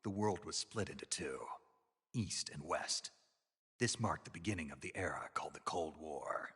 the world was split into two, East and West. This marked the beginning of the era called the Cold War.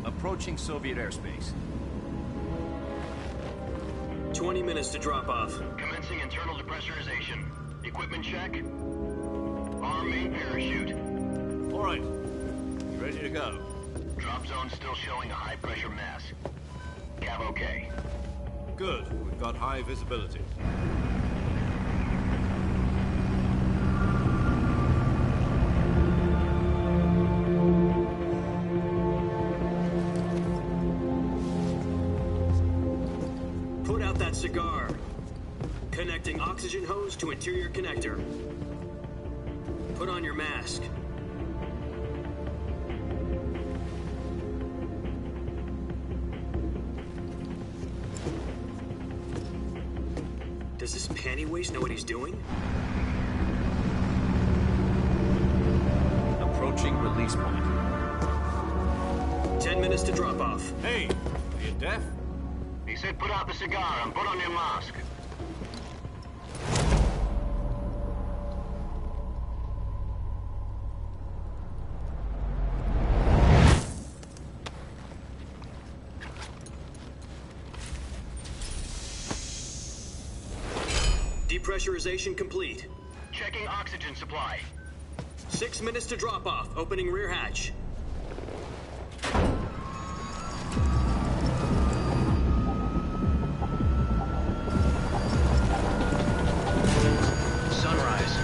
Approaching Soviet airspace. 20 minutes to drop off. Commencing internal depressurization. Equipment check. Arm main parachute. All right. Ready to go. Drop zone still showing a high pressure mass. Cav okay. Good. We've got high visibility. Put out that cigar. Connecting oxygen hose to interior connector. Put on your mask. Does this panty waste know what he's doing? Approaching release point. 10 minutes to drop off. Hey, are you deaf? He said put out the cigar and put on your mask. Depressurization complete. Checking oxygen supply. 6 minutes to drop off. Opening rear hatch. Sunrise.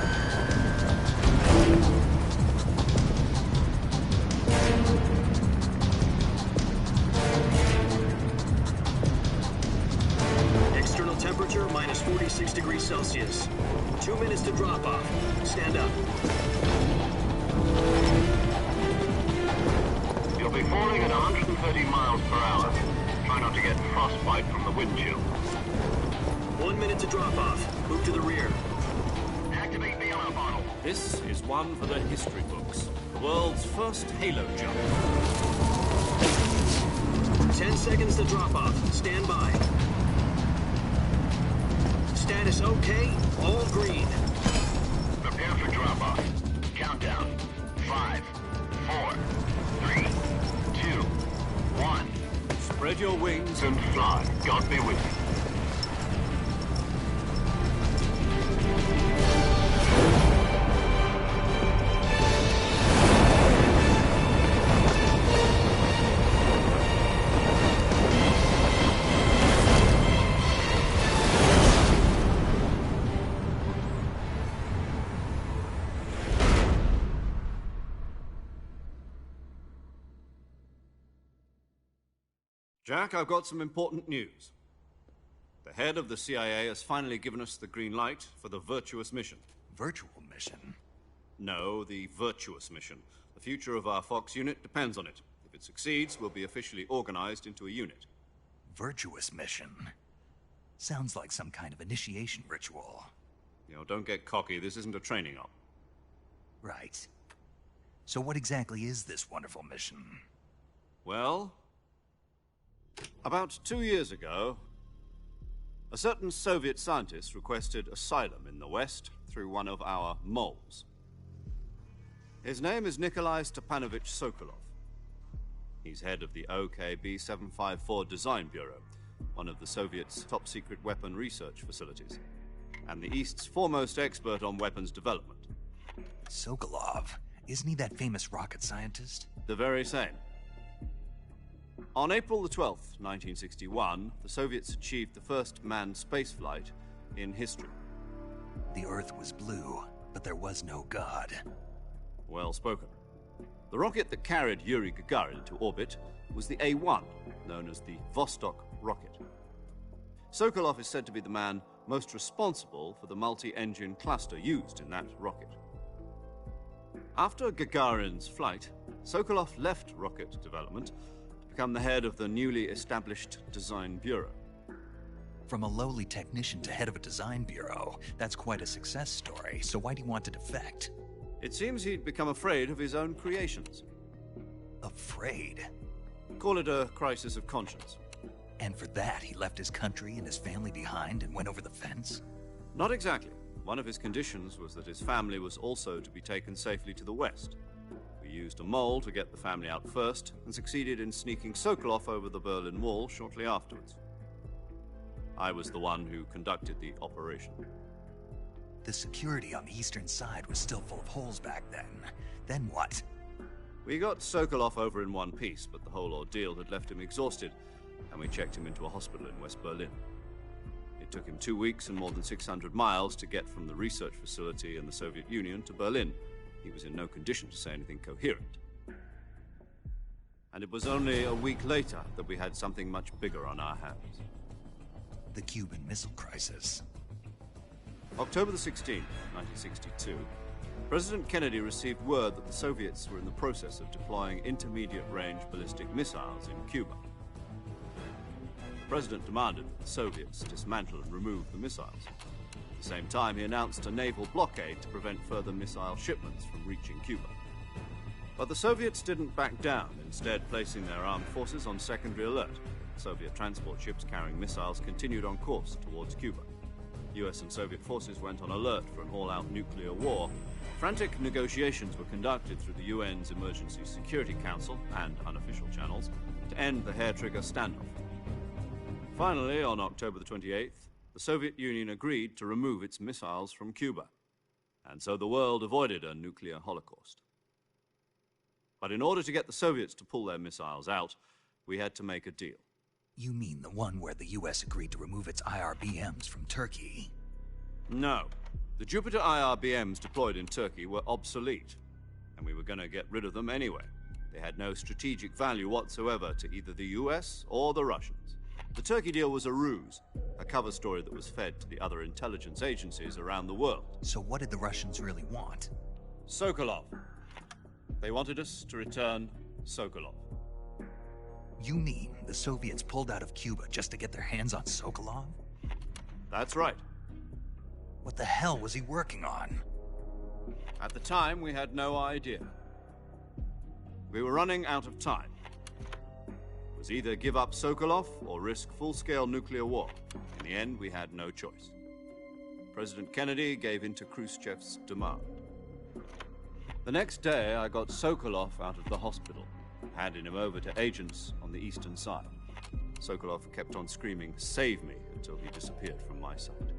External temperature minus 46 degrees Celsius. 2 minutes to drop off. Stand up. You'll be falling at 130 miles per hour. Try not to get frostbite from the wind chill. 1 minute to drop off. Move to the rear. Activate the alarm bottle. This is one for the history books. The world's first halo jump. 10 seconds to drop off. Stand by. Status okay. All green. Prepare for drop-off. Countdown. 5, 4, 3, 2, 1. Spread your wings And fly. God be with you. Jack, I've got some important news. The head of the CIA has finally given us the green light for the Virtuous mission. Virtual mission? No, the Virtuous mission. The future of our Fox unit depends on it. If it succeeds, we'll be officially organized into a unit. Virtuous mission? Sounds like some kind of initiation ritual. You know, don't get cocky. This isn't a training op. Right. So what exactly is this wonderful mission? Well, about 2 years ago, a certain Soviet scientist requested asylum in the West through one of our moles. His name is Nikolai Stepanovich Sokolov. He's head of the OKB-754 Design Bureau, one of the Soviets' top-secret weapon research facilities, and the East's foremost expert on weapons development. Sokolov? Isn't he that famous rocket scientist? The very same. On April the 12th, 1961, the Soviets achieved the first manned spaceflight in history. The Earth was blue, but there was no God. Well spoken. The rocket that carried Yuri Gagarin into orbit was the A-1, known as the Vostok rocket. Sokolov is said to be the man most responsible for the multi-engine cluster used in that rocket. After Gagarin's flight, Sokolov left rocket development to become the head of the newly established Design Bureau. From a lowly technician to head of a design bureau, that's quite a success story, so why do you want to defect? It seems he'd become afraid of his own creations. Afraid? Call it a crisis of conscience. And for that, he left his country and his family behind and went over the fence? Not exactly. One of his conditions was that his family was also to be taken safely to the west. We used a mole to get the family out first and succeeded in sneaking Sokolov over the Berlin Wall shortly afterwards. I was the one who conducted the operation. The security on the eastern side was still full of holes back then. Then what? We got Sokolov over in one piece, but the whole ordeal had left him exhausted, and we checked him into a hospital in West Berlin. It took him 2 weeks and more than 600 miles to get from the research facility in the Soviet Union to Berlin. He was in no condition to say anything coherent. And it was only a week later that we had something much bigger on our hands. The Cuban Missile Crisis. October the 16th, 1962, President Kennedy received word that the Soviets were in the process of deploying intermediate-range ballistic missiles in Cuba. The President demanded that the Soviets dismantle and remove the missiles. At the same time, he announced a naval blockade to prevent further missile shipments from reaching Cuba. But the Soviets didn't back down, instead placing their armed forces on secondary alert. Soviet transport ships carrying missiles continued on course towards Cuba. US and Soviet forces went on alert for an all-out nuclear war. Frantic negotiations were conducted through the UN's Emergency Security Council and unofficial channels to end the hair-trigger standoff. Finally, on October the 28th, the Soviet Union agreed to remove its missiles from Cuba, and so the world avoided a nuclear holocaust. But in order to get the Soviets to pull their missiles out, we had to make a deal. You mean the one where the US agreed to remove its IRBMs from Turkey? No. The Jupiter IRBMs deployed in Turkey were obsolete, and we were going to get rid of them anyway. They had no strategic value whatsoever to either the US or the Russians. The Turkey deal was a ruse, a cover story that was fed to the other intelligence agencies around the world. So what did the Russians really want? Sokolov. They wanted us to return Sokolov. You mean the Soviets pulled out of Cuba just to get their hands on Sokolov? That's right. What the hell was he working on? At the time, we had no idea. We were running out of time. It was either give up Sokolov or risk full-scale nuclear war. In the end, we had no choice. President Kennedy gave in to Khrushchev's demand. The next day, I got Sokolov out of the hospital, handing him over to agents on the eastern side. Sokolov kept on screaming, "Save me," until he disappeared from my sight.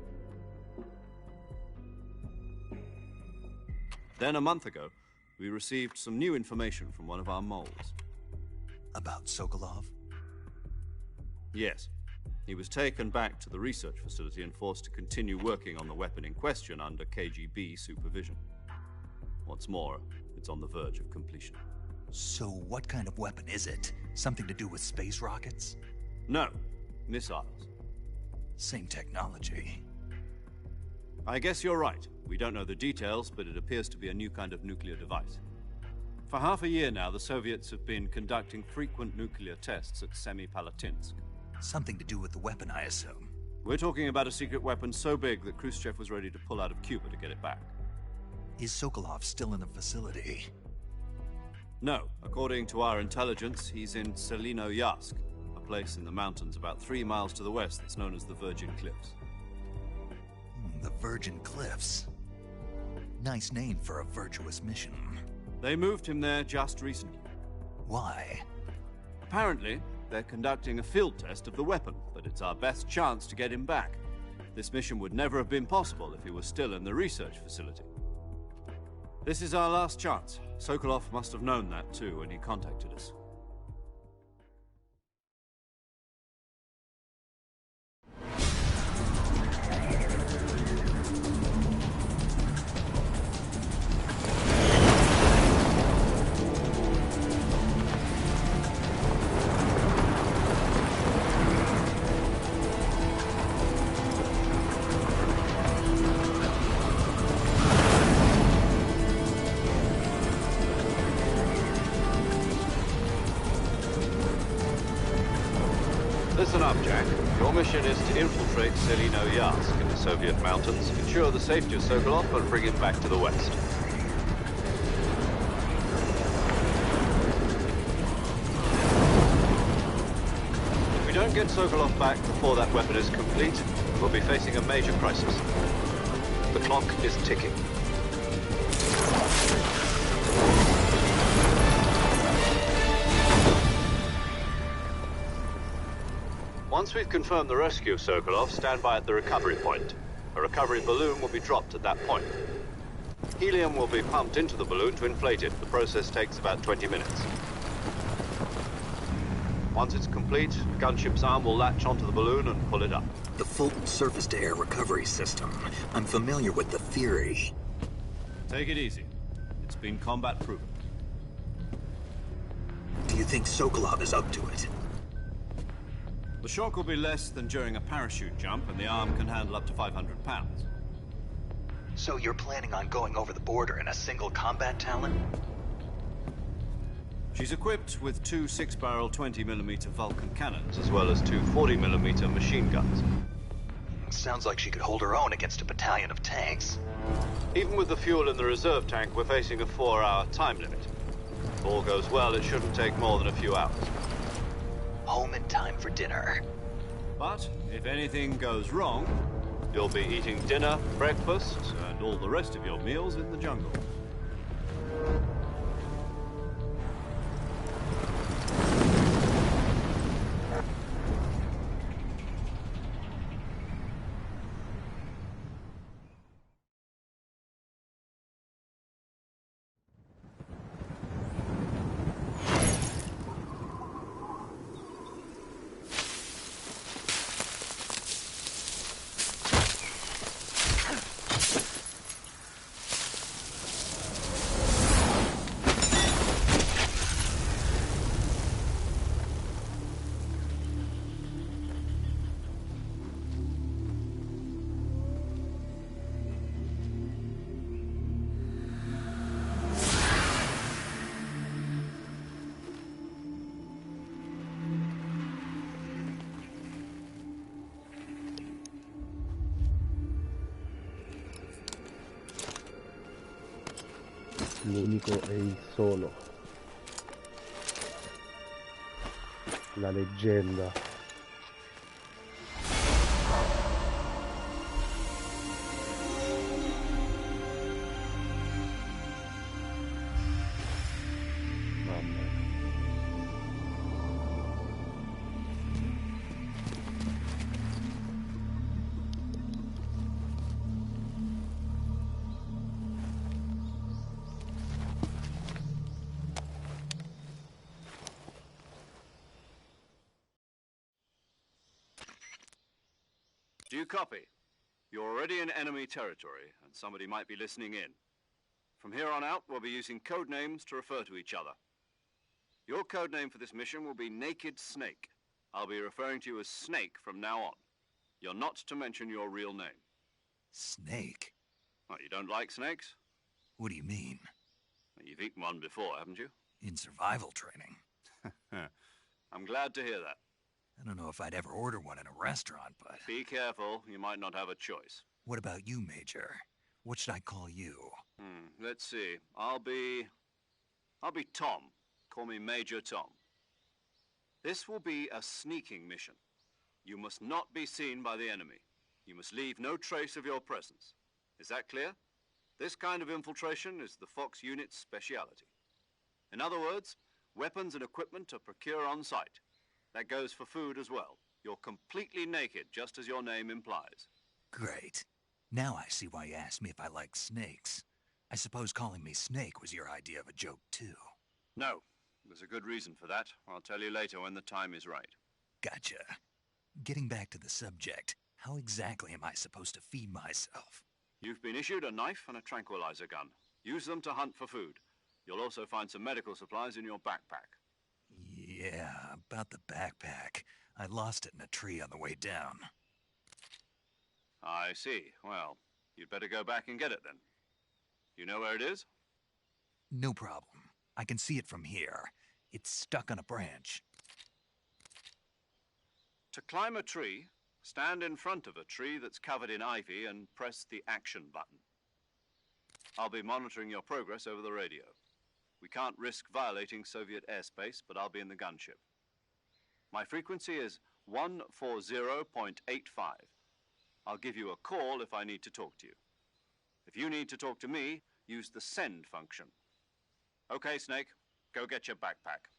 Then, a month ago, we received some new information from one of our moles. About Sokolov? Yes. He was taken back to the research facility and forced to continue working on the weapon in question under KGB supervision. What's more, it's on the verge of completion. So what kind of weapon is it? Something to do with space rockets? No, missiles. Same technology. I guess you're right. We don't know the details, but it appears to be a new kind of nuclear device. For half a year now, the Soviets have been conducting frequent nuclear tests at Semipalatinsk. Something to do with the weapon, I assume. We're talking about a secret weapon so big that Khrushchev was ready to pull out of Cuba to get it back. Is Sokolov still in the facility? No. According to our intelligence, he's in Selinoyarsk, a place in the mountains about 3 miles to the west that's known as the Virgin Cliffs. The Virgin Cliffs. Nice name for a virtuous mission. They moved him there just recently. Why? Apparently, they're conducting a field test of the weapon, but it's our best chance to get him back. This mission would never have been possible if he was still in the research facility. This is our last chance. Sokolov must have known that too when he contacted us. up, Jack. Your mission is to infiltrate Selino Yask in the Soviet mountains, ensure the safety of Sokolov, and bring him back to the West. If we don't get Sokolov back before that weapon is complete, we'll be facing a major crisis. The clock is ticking. Once we've confirmed the rescue of Sokolov, stand by at the recovery point. A recovery balloon will be dropped at that point. Helium will be pumped into the balloon to inflate it. The process takes about 20 minutes. Once it's complete, the gunship's arm will latch onto the balloon and pull it up. The Fulton surface-to-air recovery system. I'm familiar with the theory. Take it easy. It's been combat-proven. Do you think Sokolov is up to it? The shock will be less than during a parachute jump, and the arm can handle up to 500 pounds. So you're planning on going over the border in a single combat Talon? She's equipped with two 6-barrel 20mm Vulcan cannons, as well as two 40mm machine guns. Sounds like she could hold her own against a battalion of tanks. Even with the fuel in the reserve tank, we're facing a 4-hour time limit. If all goes well, it shouldn't take more than a few hours. Home in time for dinner. But if anything goes wrong, you'll be eating dinner, breakfast, and all the rest of your meals in the jungle. L'unico e il solo. La leggenda. Mamma. Do you copy? You're already in enemy territory, and somebody might be listening in. From here on out, we'll be using code names to refer to each other. Your code name for this mission will be Naked Snake. I'll be referring to you as Snake from now on. You're not to mention your real name. Snake? What, you don't like snakes? What do you mean? You've eaten one before, haven't you? In survival training. I'm glad to hear that. I don't know if I'd ever order one in a restaurant, but... Be careful, you might not have a choice. What about you, Major? What should I call you? Let's see. I'll be Tom. Call me Major Tom. This will be a sneaking mission. You must not be seen by the enemy. You must leave no trace of your presence. Is that clear? This kind of infiltration is the Fox unit's speciality. In other words, weapons and equipment are procured on site. That goes for food as well. You're completely naked, just as your name implies. Great. Now I see why you asked me if I like snakes. I suppose calling me Snake was your idea of a joke, too. No. There's a good reason for that. I'll tell you later when the time is right. Gotcha. Getting back to the subject, how exactly am I supposed to feed myself? You've been issued a knife and a tranquilizer gun. Use them to hunt for food. You'll also find some medical supplies in your backpack. Yeah, about the backpack. I lost it in a tree on the way down. I see. Well, you'd better go back and get it then. You know where it is? No problem. I can see it from here. It's stuck on a branch. To climb a tree, stand in front of a tree that's covered in ivy and press the action button. I'll be monitoring your progress over the radio. We can't risk violating Soviet airspace, but I'll be in the gunship. My frequency is 140.85. I'll give you a call if I need to talk to you. If you need to talk to me, use the send function. Okay, Snake, go get your backpack.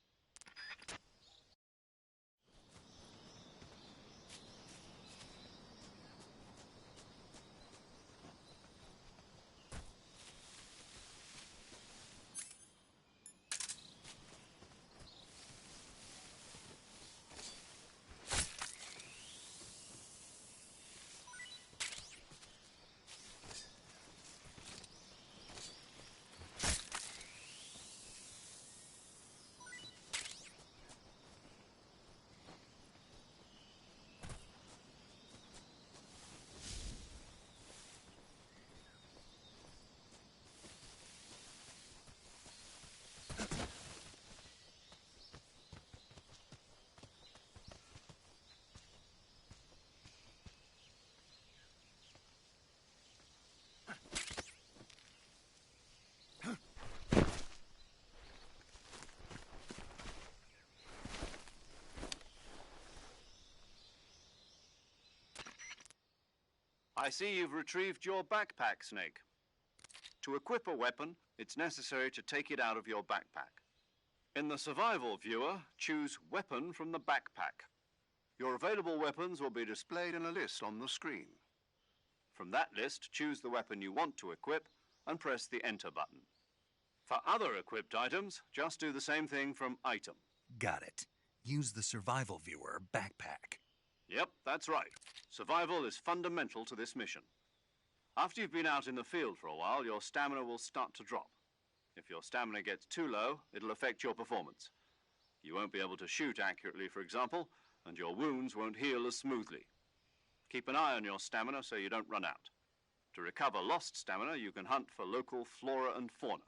I see you've retrieved your backpack, Snake. To equip a weapon, it's necessary to take it out of your backpack. In the survival viewer, choose Weapon from the backpack. Your available weapons will be displayed in a list on the screen. From that list, choose the weapon you want to equip and press the Enter button. For other equipped items, just do the same thing from Item. Got it. Use the survival viewer backpack. Yep, that's right. Survival is fundamental to this mission. After you've been out in the field for a while, your stamina will start to drop. If your stamina gets too low, it'll affect your performance. You won't be able to shoot accurately, for example, and your wounds won't heal as smoothly. Keep an eye on your stamina so you don't run out. To recover lost stamina, you can hunt for local flora and fauna.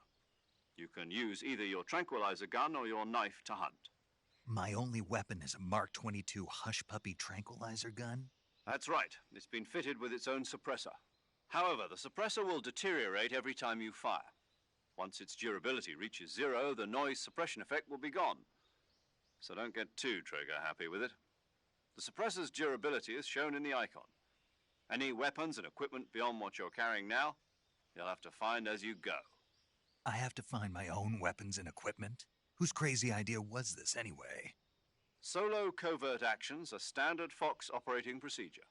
You can use either your tranquilizer gun or your knife to hunt. My only weapon is a Mark 22 Hush Puppy tranquilizer gun? That's right. It's been fitted with its own suppressor. However, the suppressor will deteriorate every time you fire. Once its durability reaches 0, the noise suppression effect will be gone. So don't get too trigger-happy with it. The suppressor's durability is shown in the icon. Any weapons and equipment beyond what you're carrying now, you'll have to find as you go. I have to find my own weapons and equipment? Whose crazy idea was this, anyway? Solo covert actions are standard Fox operating procedure.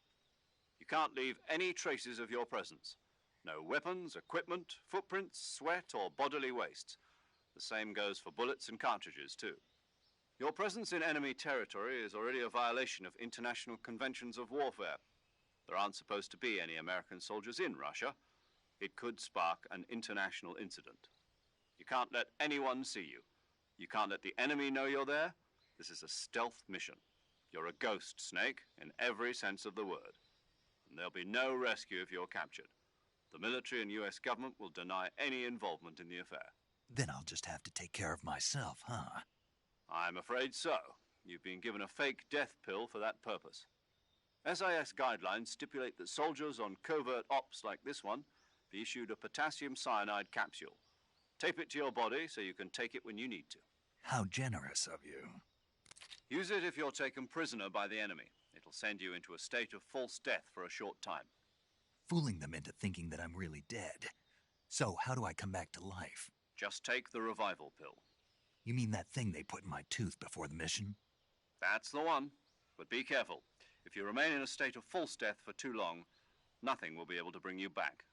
You can't leave any traces of your presence. No weapons, equipment, footprints, sweat, or bodily wastes. The same goes for bullets and cartridges, too. Your presence in enemy territory is already a violation of international conventions of warfare. There aren't supposed to be any American soldiers in Russia. It could spark an international incident. You can't let anyone see you. You can't let the enemy know you're there. This is a stealth mission. You're a ghost, Snake, in every sense of the word. And there'll be no rescue if you're captured. The military and U.S. government will deny any involvement in the affair. Then I'll just have to take care of myself, huh? I'm afraid so. You've been given a fake death pill for that purpose. SIS guidelines stipulate that soldiers on covert ops like this one be issued a potassium cyanide capsule. Tape it to your body so you can take it when you need to. How generous of you. Use it if you're taken prisoner by the enemy. It'll send you into a state of false death for a short time. Fooling them into thinking that I'm really dead. So how do I come back to life? Just take the revival pill. You mean that thing they put in my tooth before the mission? That's the one. But be careful. If you remain in a state of false death for too long, nothing will be able to bring you back.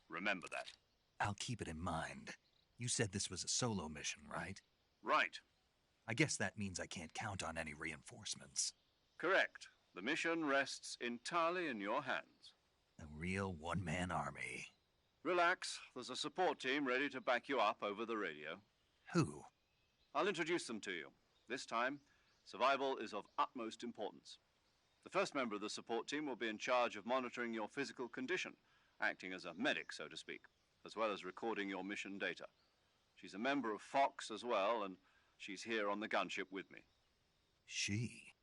Remember that. I'll keep it in mind. You said this was a solo mission, right? Right. I guess that means I can't count on any reinforcements. Correct. The mission rests entirely in your hands. A real one-man army. Relax. There's a support team ready to back you up over the radio. Who? I'll introduce them to you. This time, survival is of utmost importance. The first member of the support team will be in charge of monitoring your physical condition, acting as a medic, so to speak, as well as recording your mission data. She's a member of Fox as well, and she's here on the gunship with me. She?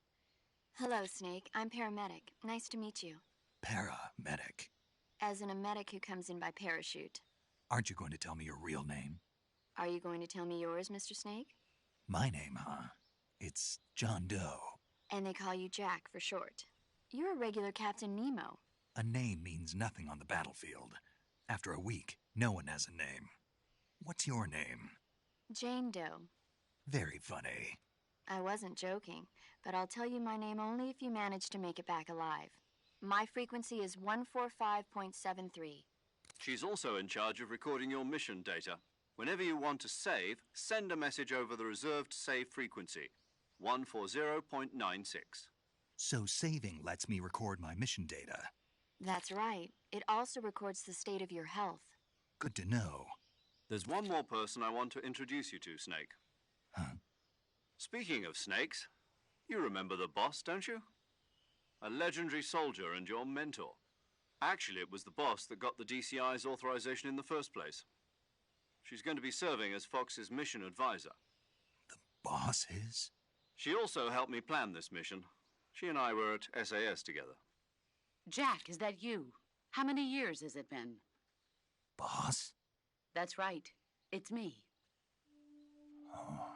Hello, Snake. I'm Paramedic. Nice to meet you. Paramedic. As in a medic who comes in by parachute. Aren't you going to tell me your real name? Are you going to tell me yours, Mr. Snake? My name, huh? It's John Doe. And they call you Jack for short. You're a regular Captain Nemo. A name means nothing on the battlefield. After a week, no one has a name. What's your name? Jane Doe. Very funny. I wasn't joking, but I'll tell you my name only if you manage to make it back alive. My frequency is 145.73. She's also in charge of recording your mission data. Whenever you want to save, send a message over the reserved save frequency, 140.96. So saving lets me record my mission data. That's right. It also records the state of your health. Good to know. There's one more person I want to introduce you to, Snake. Huh? Speaking of snakes, you remember the boss, don't you? A legendary soldier and your mentor. Actually, it was the boss that got the DCI's authorization in the first place. She's going to be serving as Fox's mission advisor. The boss is? She also helped me plan this mission. She and I were at SAS together. Jack, is that you? How many years has it been? Boss? That's right. It's me. Oh.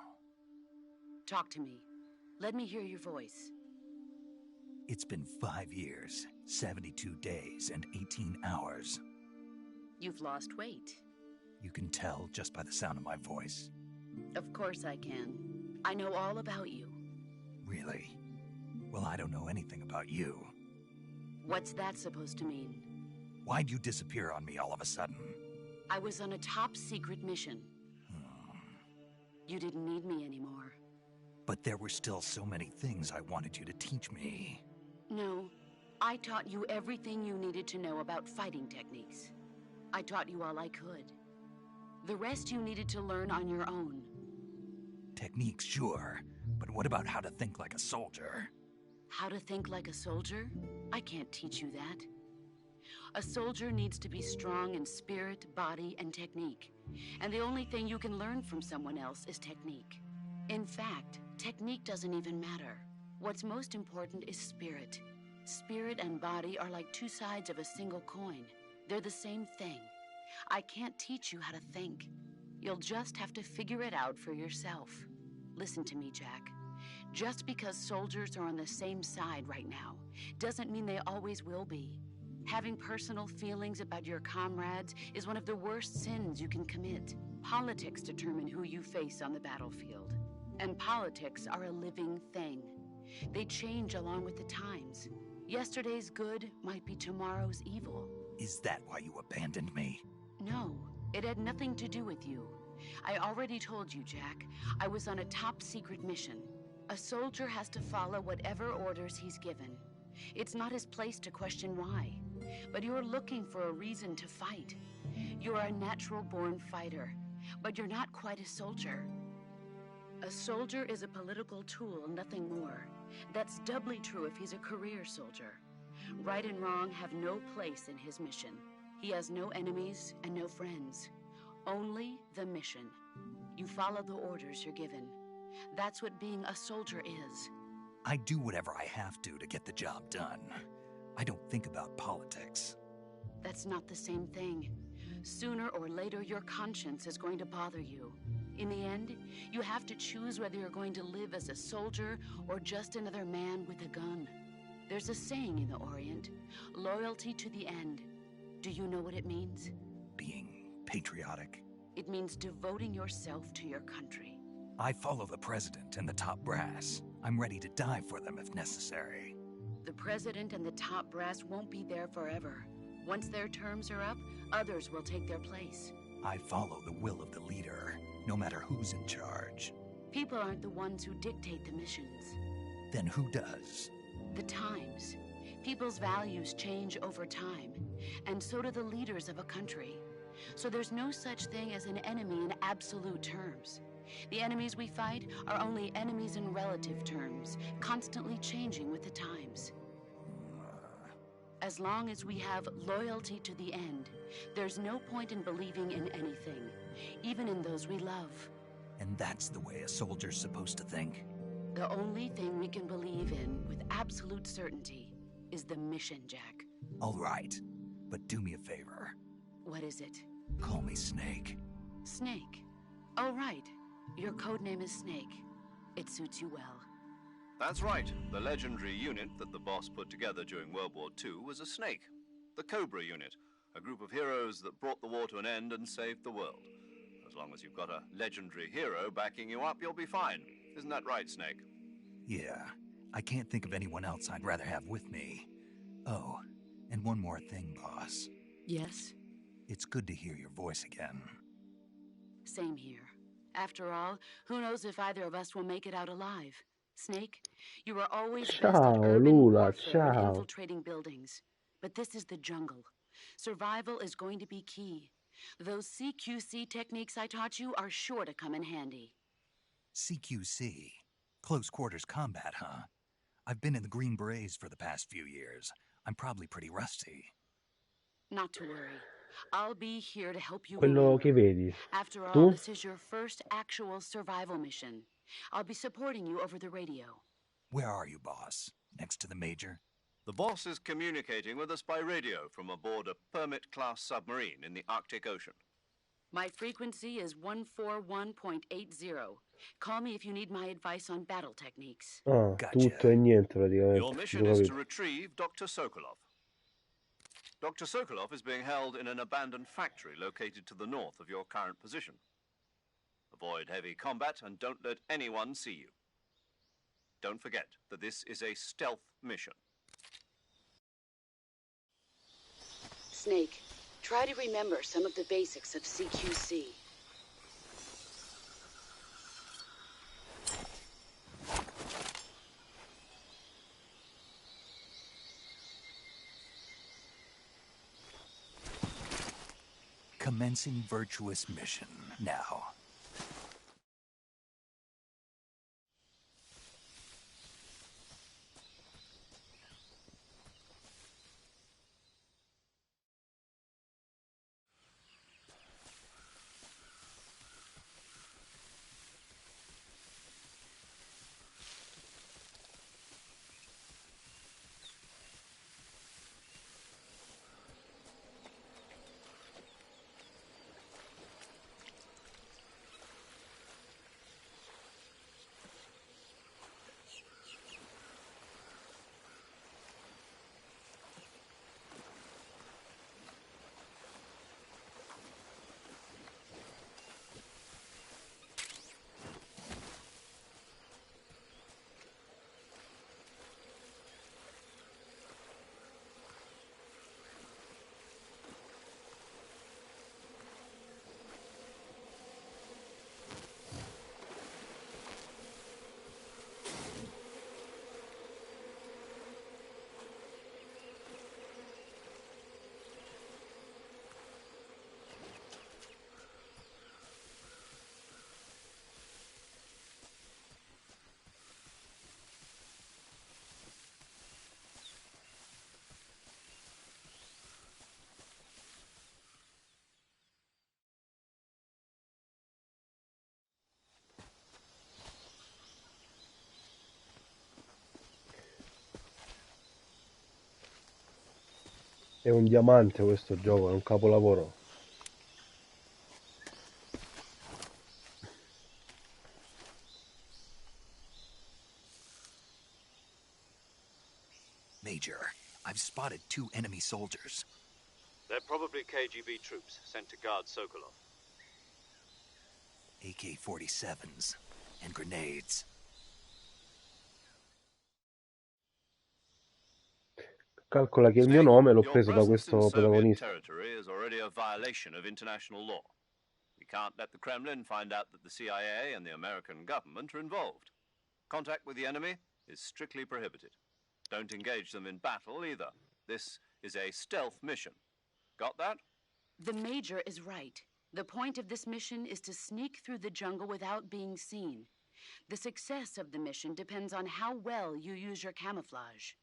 Talk to me. Let me hear your voice. It's been 5 years, 72 days, and 18 hours. You've lost weight. You can tell just by the sound of my voice. Of course I can. I know all about you. Really? Well, I don't know anything about you. What's that supposed to mean? Why'd you disappear on me all of a sudden? I was on a top-secret mission. You didn't need me anymore. But there were still so many things I wanted you to teach me. No, I taught you everything you needed to know about fighting techniques. I taught you all I could. The rest you needed to learn on your own. Techniques, sure. But what about how to think like a soldier? How to think like a soldier? I can't teach you that. A soldier needs to be strong in spirit, body, and technique. And the only thing you can learn from someone else is technique. In fact, technique doesn't even matter. What's most important is spirit. Spirit and body are like two sides of a single coin. They're the same thing. I can't teach you how to think. You'll just have to figure it out for yourself. Listen to me, Jack. Just because soldiers are on the same side right now doesn't mean they always will be. Having personal feelings about your comrades is one of the worst sins you can commit. Politics determine who you face on the battlefield. And politics are a living thing. They change along with the times. Yesterday's good might be tomorrow's evil. Is that why you abandoned me? No, it had nothing to do with you. I already told you, Jack. I was on a top-secret mission. A soldier has to follow whatever orders he's given. It's not his place to question why. But you're looking for a reason to fight. You're a natural-born fighter, but you're not quite a soldier. A soldier is a political tool, nothing more. That's doubly true if he's a career soldier. Right and wrong have no place in his mission. He has no enemies and no friends. Only the mission. You follow the orders you're given. That's what being a soldier is. I do whatever I have to get the job done. I don't think about politics. That's not the same thing. Sooner or later, your conscience is going to bother you. In the end, you have to choose whether you're going to live as a soldier or just another man with a gun. There's a saying in the Orient, loyalty to the end. Do you know what it means? Being patriotic. It means devoting yourself to your country. I follow the president and the top brass. I'm ready to die for them if necessary. The president and the top brass won't be there forever. Once their terms are up, others will take their place. I follow the will of the leader, no matter who's in charge. People aren't the ones who dictate the missions. Then who does? The times. People's values change over time, and so do the leaders of a country. So there's no such thing as an enemy in absolute terms. The enemies we fight are only enemies in relative terms, constantly changing with the times. As long as we have loyalty to the end, there's no point in believing in anything, even in those we love. And that's the way a soldier's supposed to think? The only thing we can believe in with absolute certainty is the mission, Jack. All right, but do me a favor. What is it? Call me Snake. Snake. Oh, right. Your code name is Snake. It suits you well. That's right. The legendary unit that the boss put together during World War II was a snake. The Cobra unit, a group of heroes that brought the war to an end and saved the world. As long as you've got a legendary hero backing you up, you'll be fine. Isn't that right, Snake? Yeah, I can't think of anyone else I'd rather have with me. Oh, and one more thing, boss. Yes? It's good to hear your voice again. Same here. After all, who knows if either of us will make it out alive? Snake, you are always best at Ciao, urban Lula, warfare and ciao. infiltrating buildings. But this is the jungle. Survival is going to be key. Those CQC techniques I taught you are sure to come in handy. CQC? Close quarters combat, huh? I've been in the Green Berets for the past few years. I'm probably pretty rusty. Not to worry. I'll be here to help you Quello remember. che vedi. After all, Tu? this is your first actual survival mission. I'll be supporting you over the radio. Where are you, boss? Next to the Major? The boss is communicating with us by radio from aboard a Permit-class submarine in the Arctic Ocean. My frequency is 141.80. Call me if you need my advice on battle techniques. Ah, Gotcha. tutto e niente Your praticamente. mission Ho is to capito. retrieve Dr. Sokolov. Dr. Sokolov is being held in an abandoned factory located to the north of your current position. Avoid heavy combat and don't let anyone see you. Don't forget that this is a stealth mission. Snake, try to remember some of the basics of CQC. Commencing virtuous mission now. È un diamante questo gioco, è un capolavoro. Major, I've spotted 2 enemy soldiers. They're probably KGB troops sent to guard Sokolov. AK-47s and grenades. Calcola che il mio nome l'ho Your preso da presence in questo Soviet protagonista. territory is already a violation of international law. We can't let the Kremlin find out that the CIA and the American government are involved. Contact with the enemy is strictly prohibited. Don't engage them in battle either. This is a stealth mission. Got that? The Major is right. The point of this mission is to sneak through the jungle without being seen. The success of the mission depends on how well you use your camouflage.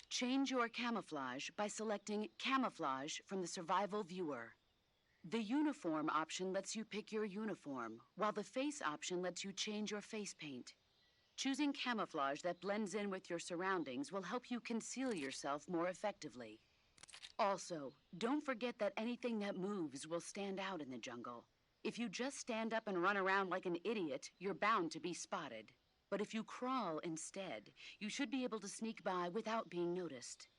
Change your camouflage by selecting Camouflage from the Survival Viewer. The Uniform option lets you pick your uniform, while the Face option lets you change your face paint. Choosing camouflage that blends in with your surroundings will help you conceal yourself more effectively. Also, don't forget that anything that moves will stand out in the jungle. If you just stand up and run around like an idiot, you're bound to be spotted. But if you crawl instead, you should be able to sneak by without being noticed.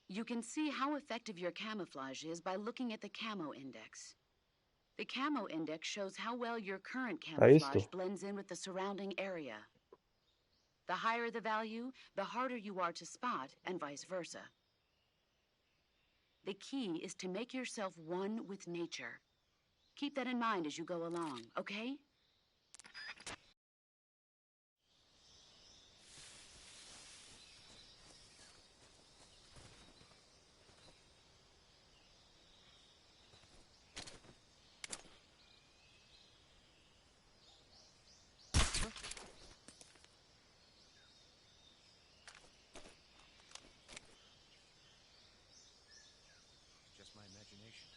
You can see how effective your camouflage is by looking at the camo index. The camo index shows how well your current camouflage blends in with the surrounding area. The higher the value, the harder you are to spot, and vice versa. The key is to make yourself one with nature. Keep that in mind as you go along, okay? Just my imagination.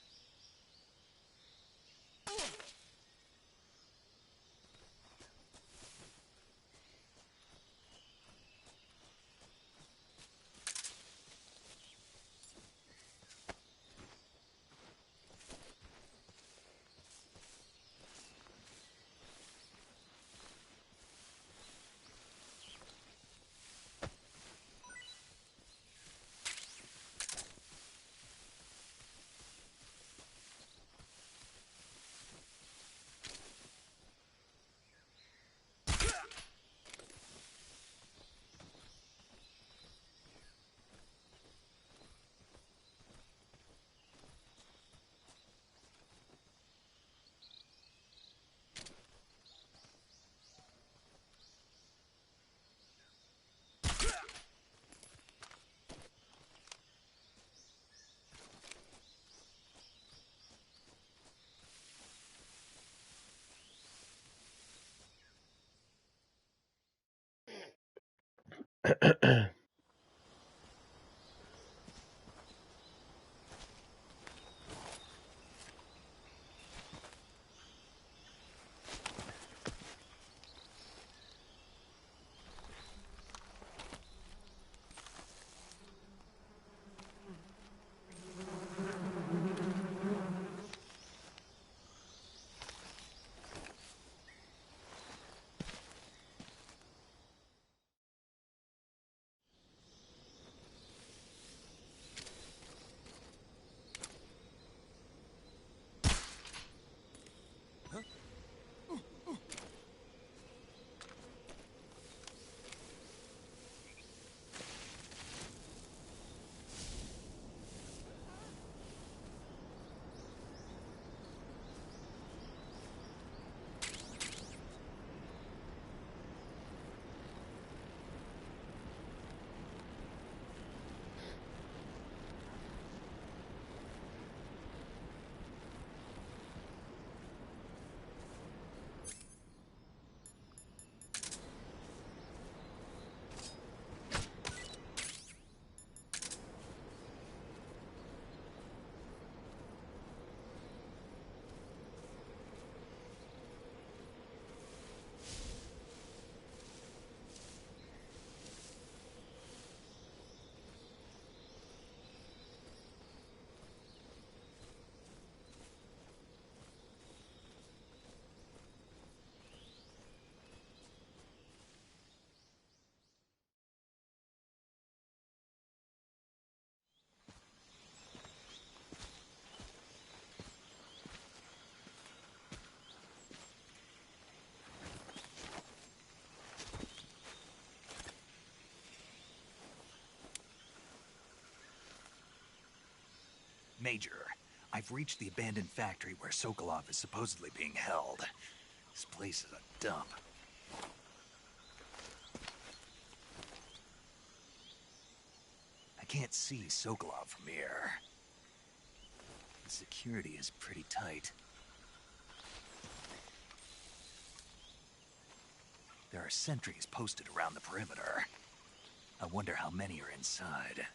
Major, I've reached the abandoned factory where Sokolov is supposedly being held. This place is a dump. I can't see Sokolov from here. The security is pretty tight. There are sentries posted around the perimeter. I wonder how many are inside.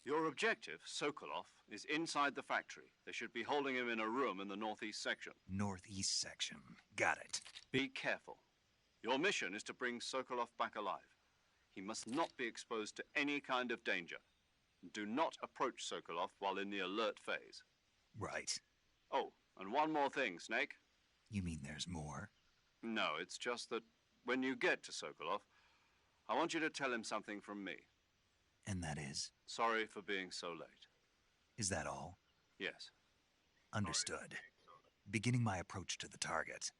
Your objective, Sokolov, is inside the factory. They should be holding him in a room in the northeast section. Northeast section. Got it. Be careful. Your mission is to bring Sokolov back alive. He must not be exposed to any kind of danger. Do not approach Sokolov while in the alert phase. Right. Oh, and one more thing, Snake. You mean there's more? No, it's just that when you get to Sokolov, I want you to tell him something from me. And that is? Sorry for being so late. Is that all? Yes. Understood. Beginning my approach to the target.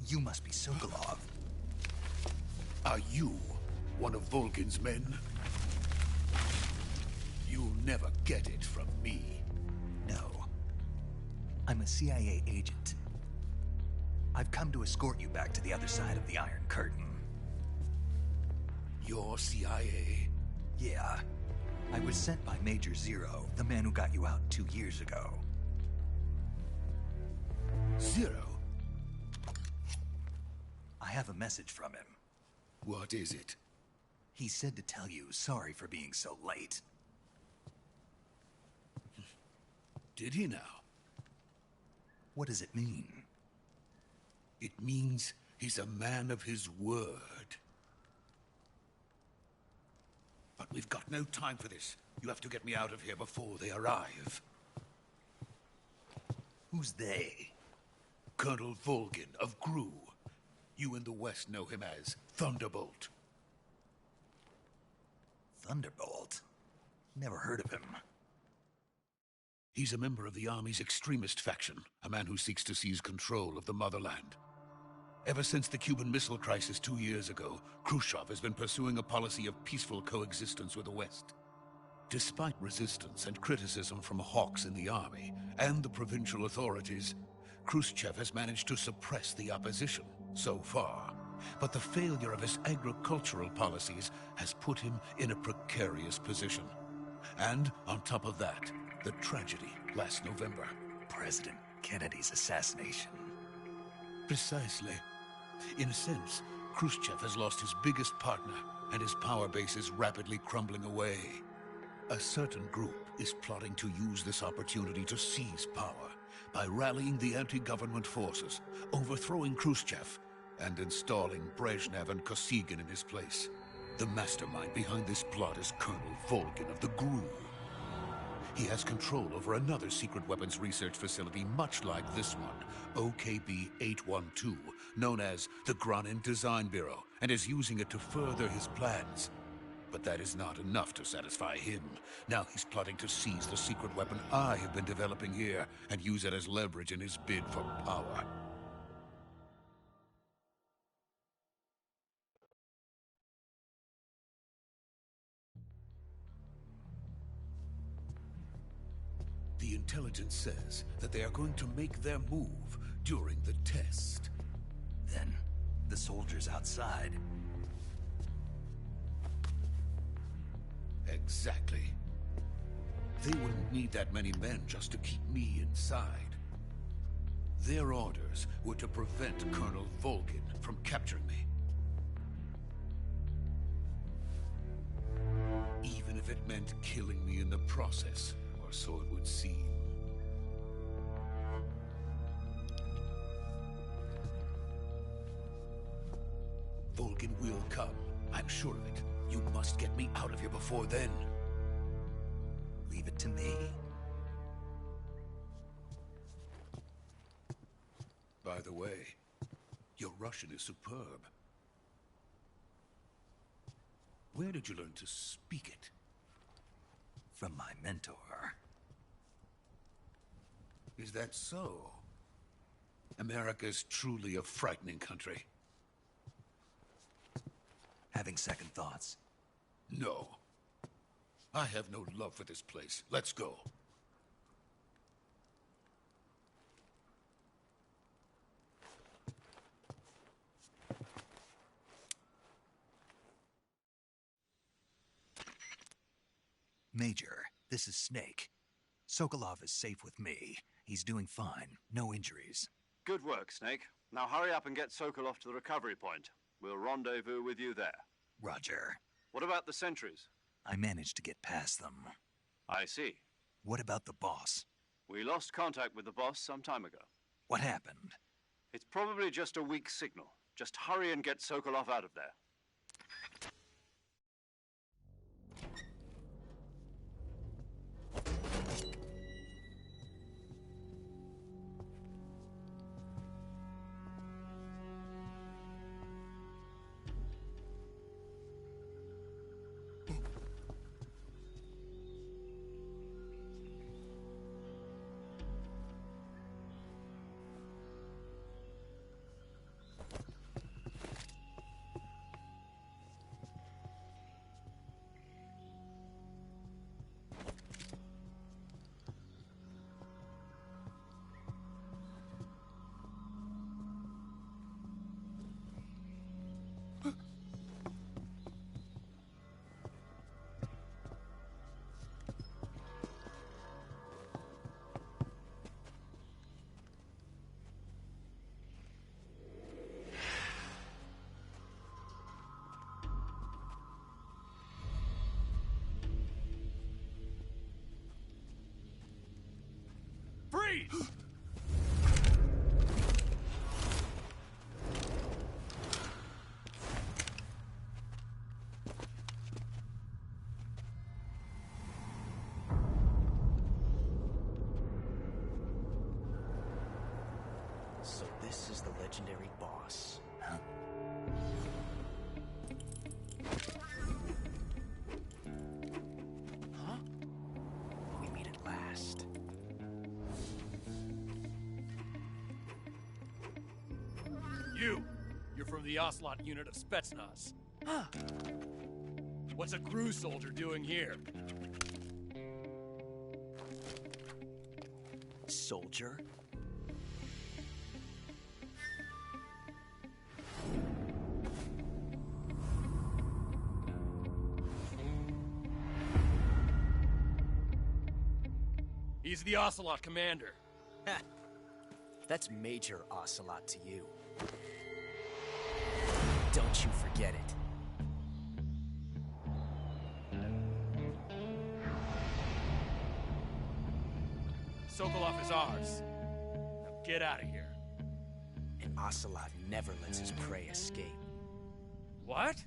You must be Sokolov. Are you one of Volgin's men? You'll never get it from me. No. I'm a CIA agent. I've come to escort you back to the other side of the Iron Curtain. You're CIA? Yeah. I was sent by Major Zero, the man who got you out 2 years ago. Zero? I have a message from him. What is it? He said to tell you sorry for being so late. Did he now? What does it mean? It means he's a man of his word. But we've got no time for this. You have to get me out of here before they arrive. Who's they? Colonel Volgin of GRU. You in the West know him as Thunderbolt. Thunderbolt? Never heard of him. He's a member of the Army's extremist faction, a man who seeks to seize control of the motherland. Ever since the Cuban Missile Crisis 2 years ago, Khrushchev has been pursuing a policy of peaceful coexistence with the West. Despite resistance and criticism from hawks in the army and the provincial authorities, Khrushchev has managed to suppress the opposition so far. But the failure of his agricultural policies has put him in a precarious position. And on top of that, the tragedy last November. President Kennedy's assassination. Precisely. In a sense, Khrushchev has lost his biggest partner, and his power base is rapidly crumbling away. A certain group is plotting to use this opportunity to seize power by rallying the anti-government forces, overthrowing Khrushchev, and installing Brezhnev and Kosygin in his place. The mastermind behind this plot is Colonel Volgin of the GRU. He has control over another secret weapons research facility much like this one, OKB-812, known as the Granin Design Bureau, and is using it to further his plans. But that is not enough to satisfy him. Now he's plotting to seize the secret weapon I have been developing here and use it as leverage in his bid for power. The intelligence says that they are going to make their move during the test. Then, the soldiers outside. Exactly. They wouldn't need that many men just to keep me inside. Their orders were to prevent Colonel Volgin from capturing me. Even if it meant killing me in the process, or so it would seem. Volgin will come. I'm sure of it. You must get me out of here before then. Leave it to me. By the way, your Russian is superb. Where did you learn to speak it? From my mentor. Is that so? America's truly a frightening country. Having second thoughts? No. I have no love for this place. Let's go. Major, this is Snake. Sokolov is safe with me. He's doing fine. No injuries. Good work, Snake. Now hurry up and get Sokolov to the recovery point. We'll rendezvous with you there. Roger. What about the sentries? I managed to get past them. I see. What about the boss? We lost contact with the boss some time ago. What happened? It's probably just a weak signal. Just hurry and get Sokolov out of there. Freeze! So this is the legendary boss. Huh? Huh? We meet at last. You're from the Ocelot unit of Spetsnaz. What's a GRU soldier doing here? Soldier? He's the Ocelot commander. Ha! That's Major Ocelot to you. Don't you forget it. Sokolov is ours. Now get out of here. And Ocelot never lets his prey escape. What?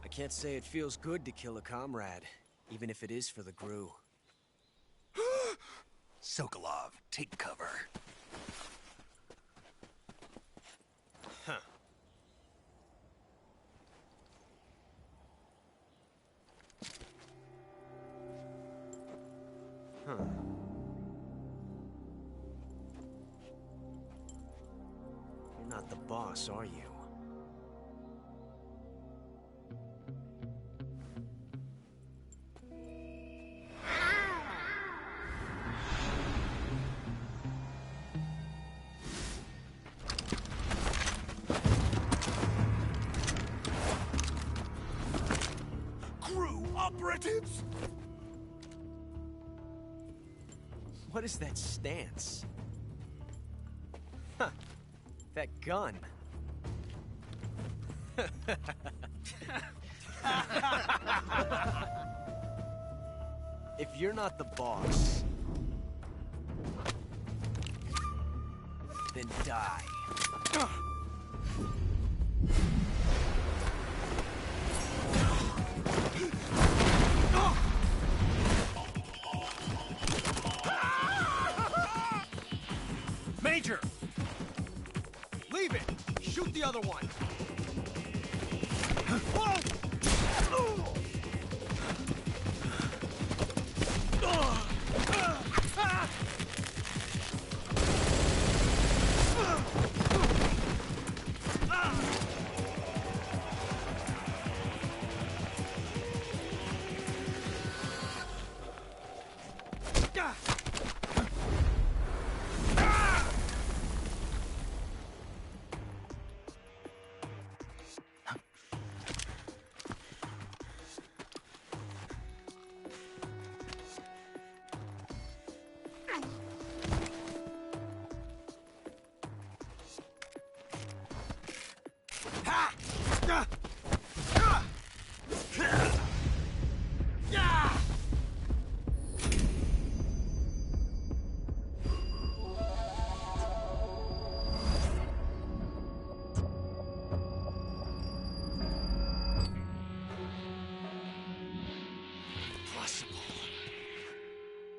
I can't say it feels good to kill a comrade, even if it is for the GRU. Sokolov, take cover. Huh. Huh. You're not the boss, are you? Operatives? What is that stance? Huh. That gun. If you're not the boss, then die. Major! Leave it! Shoot the other one!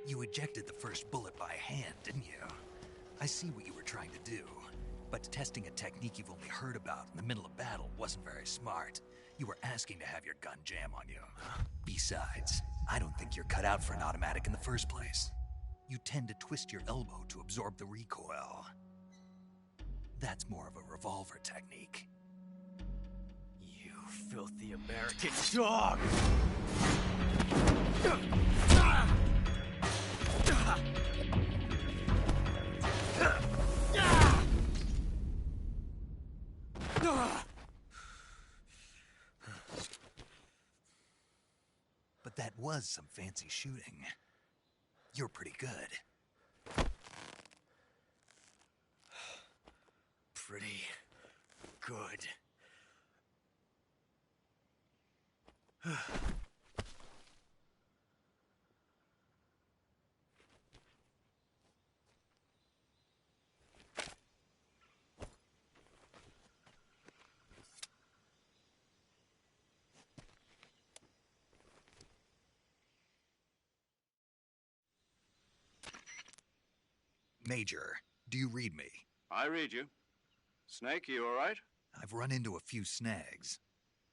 You ejected the first bullet by hand, didn't you? I see what you were trying to do. But testing a technique you've only heard about in the middle of battle wasn't very smart. You were asking to have your gun jam on you. Besides, I don't think you're cut out for an automatic in the first place. You tend to twist your elbow to absorb the recoil. That's more of a revolver technique. You filthy American dog! That was some fancy shooting. You're pretty good. Pretty good. Major, do you read me? I read you. Snake, you all right? I've run into a few snags.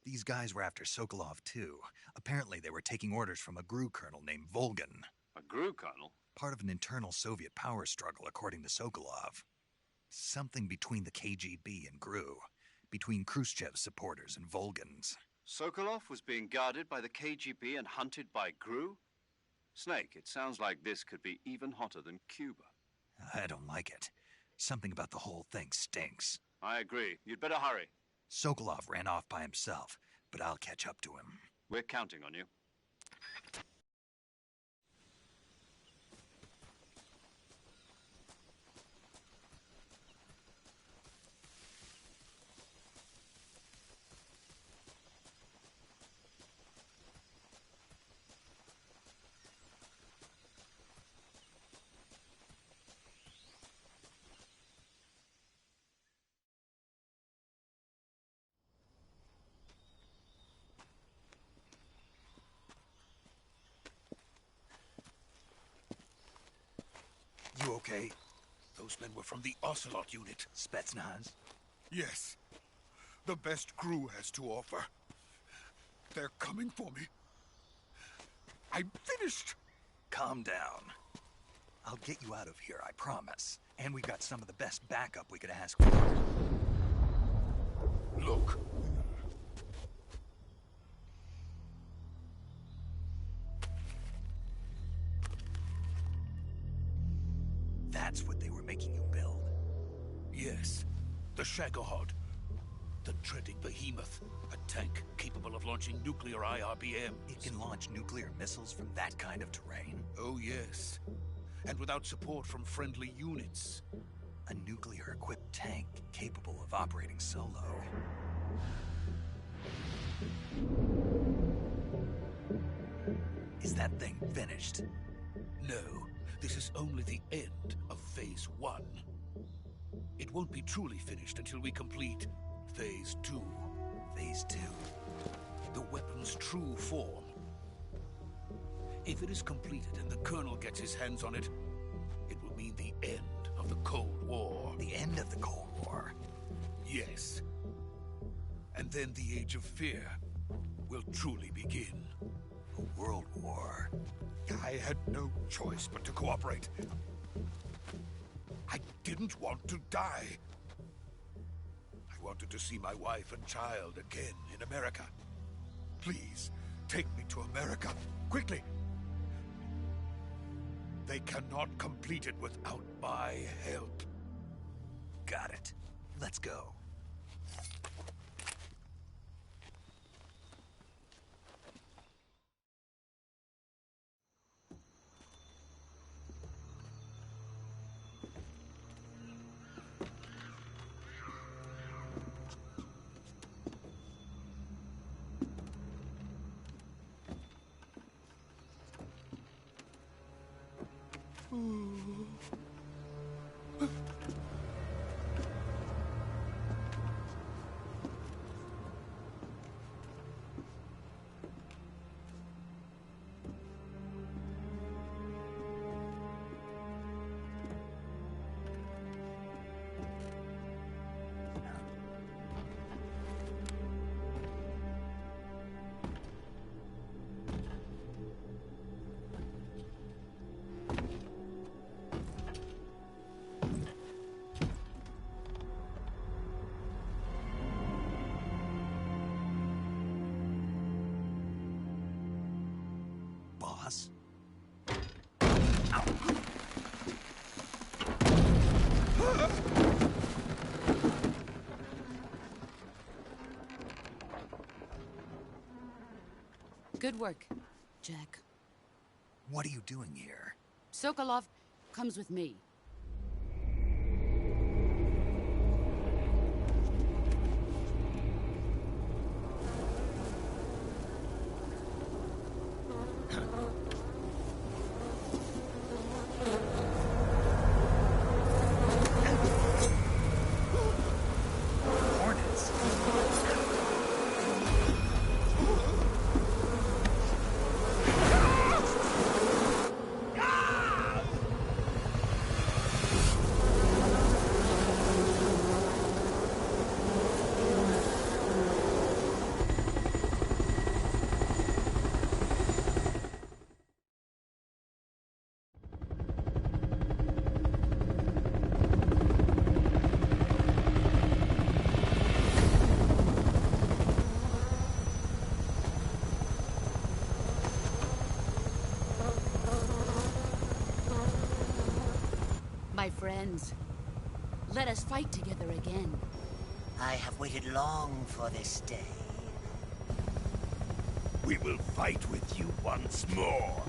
These guys were after Sokolov, too. Apparently they were taking orders from a GRU colonel named Volgin. A GRU colonel? Part of an internal Soviet power struggle, according to Sokolov. Something between the KGB and GRU. Between Khrushchev's supporters and Volgin's. Sokolov was being guarded by the KGB and hunted by GRU? Snake, it sounds like this could be even hotter than Cuba. I don't like it. Something about the whole thing stinks. I agree. You'd better hurry. Sokolov ran off by himself, but I'll catch up to him. We're counting on you. You okay? Those men were from the Ocelot unit. Spetsnaz? Yes. The best GRU has to offer. They're coming for me. I'm finished. Calm down. I'll get you out of here, I promise. And we've got some of the best backup we could ask for. Look. That's what they were making you build? Yes. The Shagohod. The dreaded behemoth. A tank capable of launching nuclear IRBMs. It can launch nuclear missiles from that kind of terrain? Oh, yes. And without support from friendly units. A nuclear-equipped tank capable of operating solo. Is that thing finished? No. This is only the end of Phase 1. It won't be truly finished until we complete Phase 2. Phase 2? The weapon's true form. If it is completed and the Colonel gets his hands on it, it will mean the end of the Cold War. The end of the Cold War? Yes. And then the Age of Fear will truly begin. A world war? I had no choice but to cooperate. I didn't want to die. I wanted to see my wife and child again in America. Please, take me to America, quickly. They cannot complete it without my help. Got it. Let's go. Boss? Good work. Jack. What are you doing here? Sokolov comes with me. Hornets. My friends, let us fight together again. I have waited long for this day. We will fight with you once more.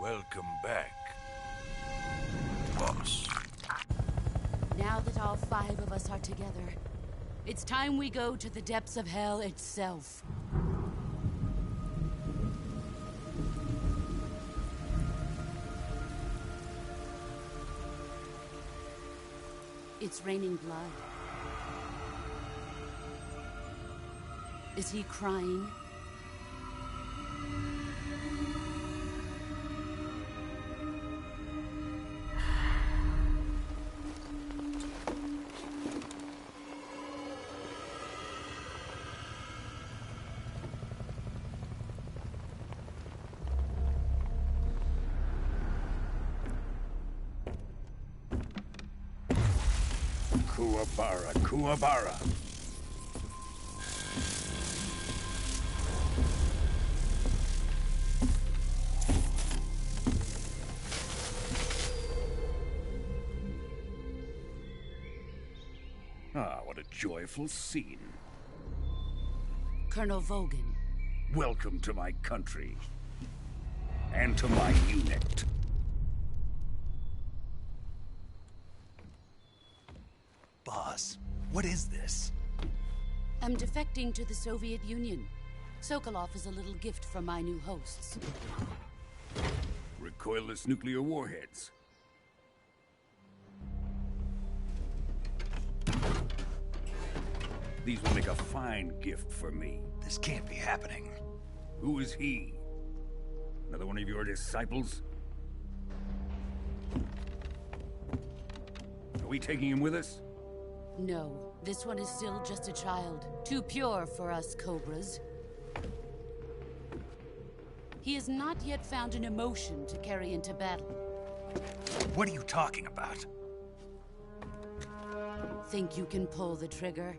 Welcome back, boss. Now that all 5 of us are together, it's time we go to the depths of hell itself. It's raining blood. Is he crying? Kuwabara, Kuwabara. Ah, what a joyful scene. Colonel Vogan. Welcome to my country. And to my unit. Boss, what is this? I'm defecting to the Soviet Union. Sokolov is a little gift from my new hosts. Recoilless nuclear warheads. These will make a fine gift for me. This can't be happening. Who is he? Another one of your disciples? Are we taking him with us? No, this one is still just a child. Too pure for us Cobras. He has not yet found an emotion to carry into battle. What are you talking about? Think you can pull the trigger?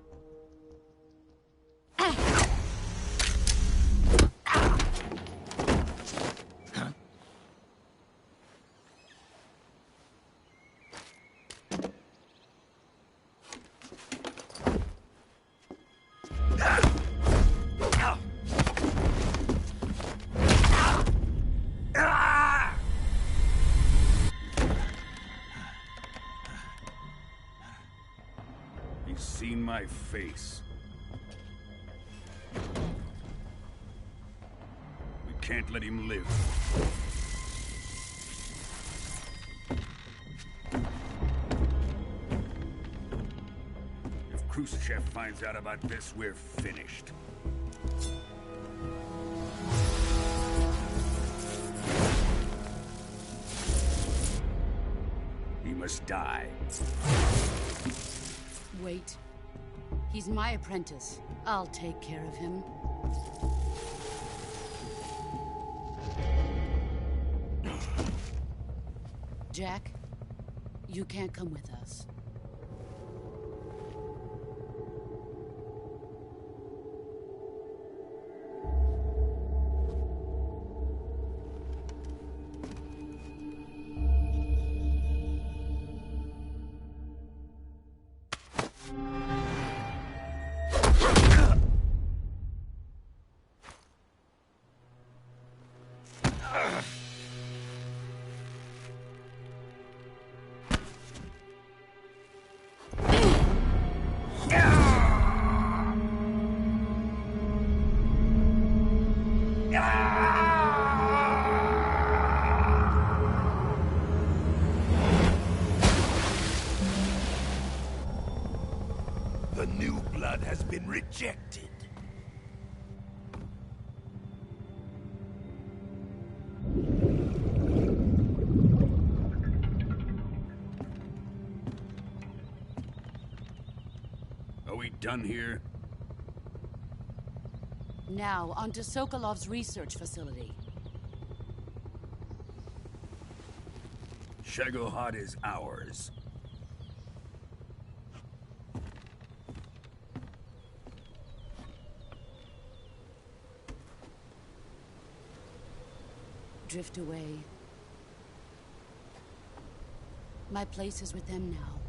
He's seen my face. We can't let him live. If Khrushchev finds out about this, we're finished. He must die. Wait. He's my apprentice. I'll take care of him. Jack, you can't come with us. ejected. Are we done here? Now, on to Sokolov's research facility. Shagohod is ours. Drift away. My place is with them now.